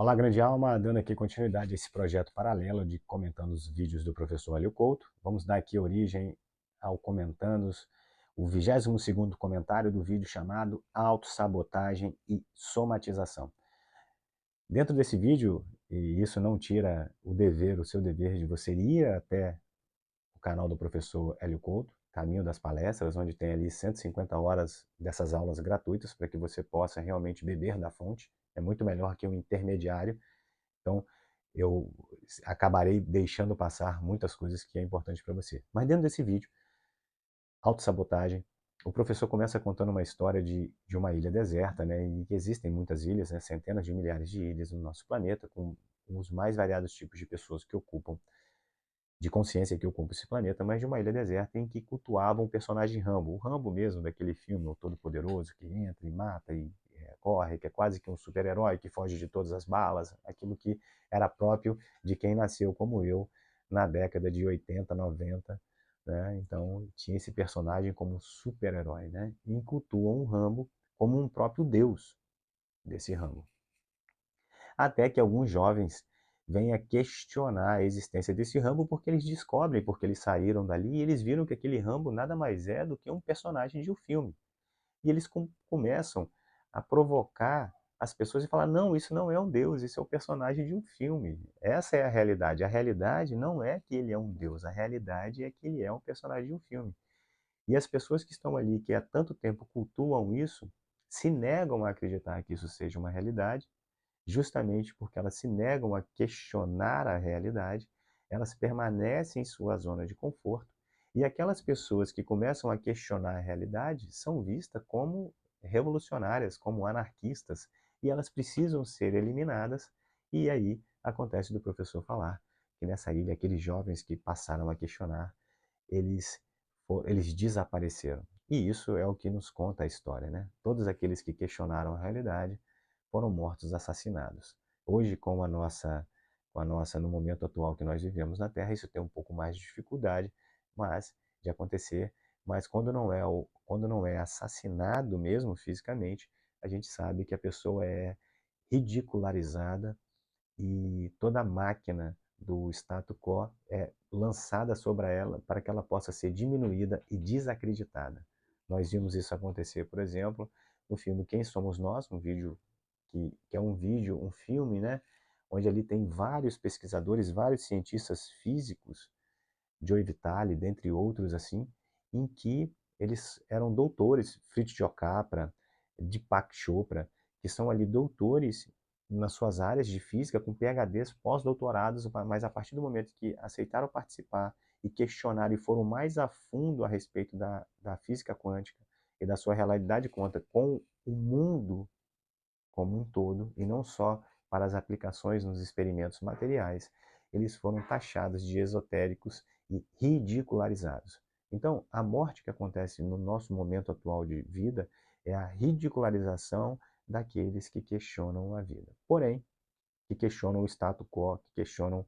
Olá, grande alma, dando aqui continuidade a esse projeto paralelo de comentando os vídeos do professor Hélio Couto. Vamos dar aqui origem ao comentandos, o 22º comentário do vídeo chamado Autossabotagem e Somatização. Dentro desse vídeo, e isso não tira o seu dever de você ir até o canal do professor Hélio Couto, Caminho das Palestras, onde tem ali 150 horas dessas aulas gratuitas para que você possa realmente beber da fonte. É muito melhor que um intermediário. Então, eu acabarei deixando passar muitas coisas que é importante para você. Mas dentro desse vídeo, autossabotagem, o professor começa contando uma história de uma ilha deserta, né, e que existem muitas ilhas, né, centenas de milhares de ilhas no nosso planeta, com os mais variados tipos de pessoas que ocupam, de consciência que ocupam esse planeta, mas de uma ilha deserta em que cultuavam o personagem Rambo, o Rambo mesmo daquele filme, o Todo-Poderoso, que entra e mata e corre, que é quase que um super-herói, que foge de todas as balas, aquilo que era próprio de quem nasceu como eu na década de 80, 90, né? Então tinha esse personagem como super-herói, né? E cultuam o Rambo como um próprio deus desse Rambo. Até que alguns jovens vêm a questionar a existência desse Rambo porque eles descobrem, porque eles saíram dali e eles viram que aquele Rambo nada mais é do que um personagem de um filme. E eles começam a provocar as pessoas e falar: não, isso não é um deus, isso é o personagem de um filme. Essa é a realidade. A realidade não é que ele é um deus, a realidade é que ele é um personagem de um filme. E as pessoas que estão ali, que há tanto tempo cultuam isso, se negam a acreditar que isso seja uma realidade, justamente porque elas se negam a questionar a realidade, elas permanecem em sua zona de conforto, e aquelas pessoas que começam a questionar a realidade são vistas como revolucionárias, como anarquistas, e elas precisam ser eliminadas, e aí acontece do professor falar que nessa ilha, aqueles jovens que passaram a questionar, eles, eles desapareceram. E isso é o que nos conta a história, né? Todos aqueles que questionaram a realidade foram mortos, assassinados. Hoje, no momento atual que nós vivemos na Terra, isso tem um pouco mais de dificuldade, mas de acontecer. Mas quando não é assassinado mesmo fisicamente, a gente sabe que a pessoa é ridicularizada e toda a máquina do status quo é lançada sobre ela para que ela possa ser diminuída e desacreditada. Nós vimos isso acontecer, por exemplo, no filme Quem Somos Nós, um vídeo que é um vídeo, um filme, né, onde ali tem vários pesquisadores, vários cientistas físicos, Joe Vitale, dentre outros assim, em que eles eram doutores, Fritjof Capra, Deepak Chopra, que são ali doutores nas suas áreas de física com PhDs pós-doutorados, mas a partir do momento que aceitaram participar e questionaram e foram mais a fundo a respeito da física quântica e da sua realidade quântica com o mundo como um todo, e não só para as aplicações nos experimentos materiais, eles foram taxados de esotéricos e ridicularizados. Então, a morte que acontece no nosso momento atual de vida é a ridicularização daqueles que questionam a vida. Porém, que questionam o status quo, que questionam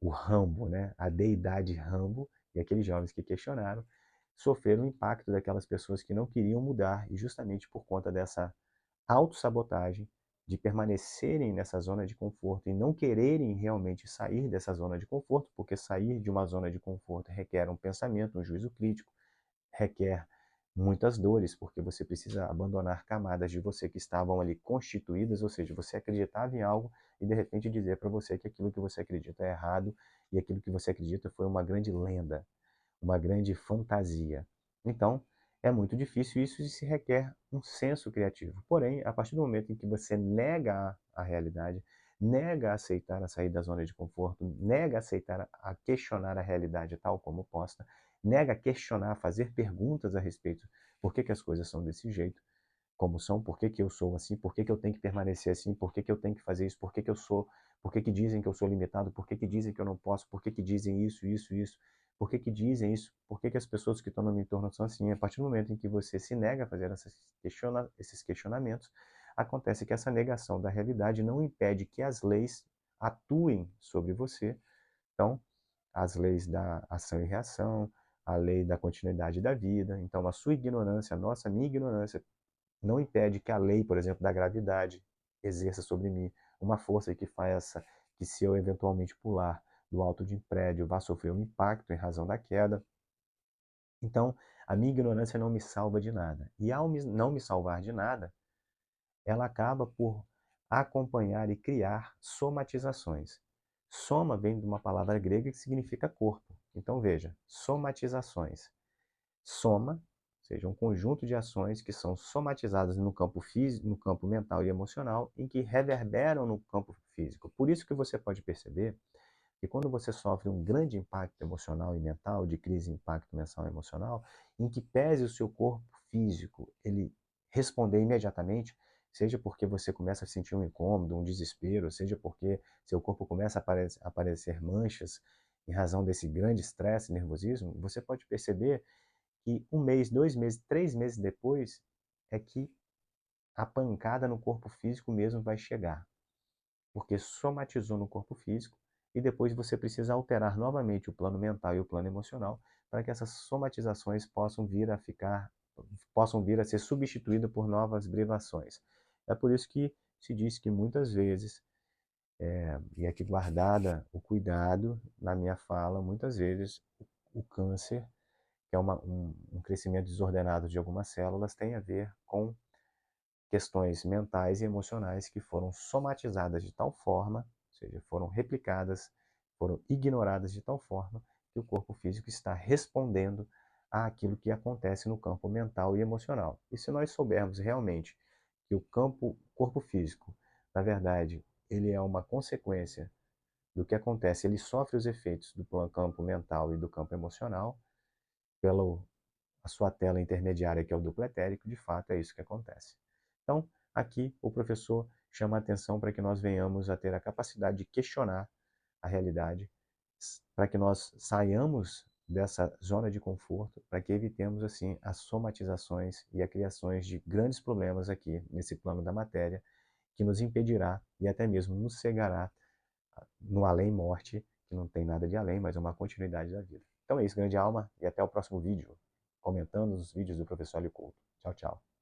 o Rambo, né? A deidade Rambo, e aqueles jovens que questionaram, sofreram o impacto daquelas pessoas que não queriam mudar, e justamente por conta dessa autossabotagem, de permanecerem nessa zona de conforto e não quererem realmente sair dessa zona de conforto, porque sair de uma zona de conforto requer um pensamento, um juízo crítico, requer muitas dores, porque você precisa abandonar camadas de você que estavam ali constituídas, ou seja, você acreditava em algo e de repente dizer para você que aquilo que você acredita é errado e aquilo que você acredita foi uma grande lenda, uma grande fantasia. Então, é muito difícil isso e se requer um senso criativo. Porém, a partir do momento em que você nega a realidade, nega a aceitar a sair da zona de conforto, nega a aceitar a questionar a realidade tal como posta, nega a questionar, fazer perguntas a respeito por que as coisas são desse jeito, como são, por que eu sou assim, por que eu tenho que permanecer assim, por que eu tenho que fazer isso, por que eu sou, por que dizem que eu sou limitado, por que dizem que eu não posso, por que dizem isso, isso, isso, por que dizem isso, por que as pessoas que estão no meu entorno são assim. A partir do momento em que você se nega a fazer esses questionamentos, acontece que essa negação da realidade não impede que as leis atuem sobre você. Então, as leis da ação e reação, a lei da continuidade da vida. Então, a sua ignorância, a minha ignorância, não impede que a lei, por exemplo, da gravidade exerça sobre mim, uma força que faça que se eu eventualmente pular do alto de um prédio, vá sofrer um impacto em razão da queda. Então, a minha ignorância não me salva de nada. E ao não me salvar de nada, ela acaba por acompanhar e criar somatizações. Soma vem de uma palavra grega que significa corpo. Então veja, somatizações. Soma, ou seja, um conjunto de ações que são somatizadas no campo físico, no campo mental e emocional, em que reverberam no campo físico. Por isso que você pode perceber que quando você sofre um grande impacto emocional e mental, de crise de impacto mental e emocional, em que pese o seu corpo físico, ele responder imediatamente, seja porque você começa a sentir um incômodo, um desespero, seja porque seu corpo começa a aparecer manchas em razão desse grande estresse e nervosismo, você pode perceber que um mês, 2 meses, 3 meses depois é que a pancada no corpo físico mesmo vai chegar, porque somatizou no corpo físico e depois você precisa alterar novamente o plano mental e o plano emocional para que essas somatizações possam vir a ser substituídas por novas privações. É por isso que se diz que muitas vezes, e aqui guardada o cuidado na minha fala, muitas vezes o câncer, que é um crescimento desordenado de algumas células, tem a ver com questões mentais e emocionais que foram somatizadas de tal forma, ou seja, foram replicadas, foram ignoradas de tal forma que o corpo físico está respondendo àquilo que acontece no campo mental e emocional. E se nós soubermos realmente que o corpo físico, na verdade, ele é uma consequência do que acontece, ele sofre os efeitos do campo mental e do campo emocional, pela a sua tela intermediária, que é o duplo etérico, de fato é isso que acontece. Então, aqui o professor chama a atenção para que nós venhamos a ter a capacidade de questionar a realidade, para que nós saiamos dessa zona de conforto, para que evitemos assim as somatizações e a criações de grandes problemas aqui nesse plano da matéria, que nos impedirá e até mesmo nos cegará no além-morte, que não tem nada de além, mas é uma continuidade da vida. Então é isso, grande alma, e até o próximo vídeo, comentando os vídeos do professor Liu Couto. Tchau, tchau.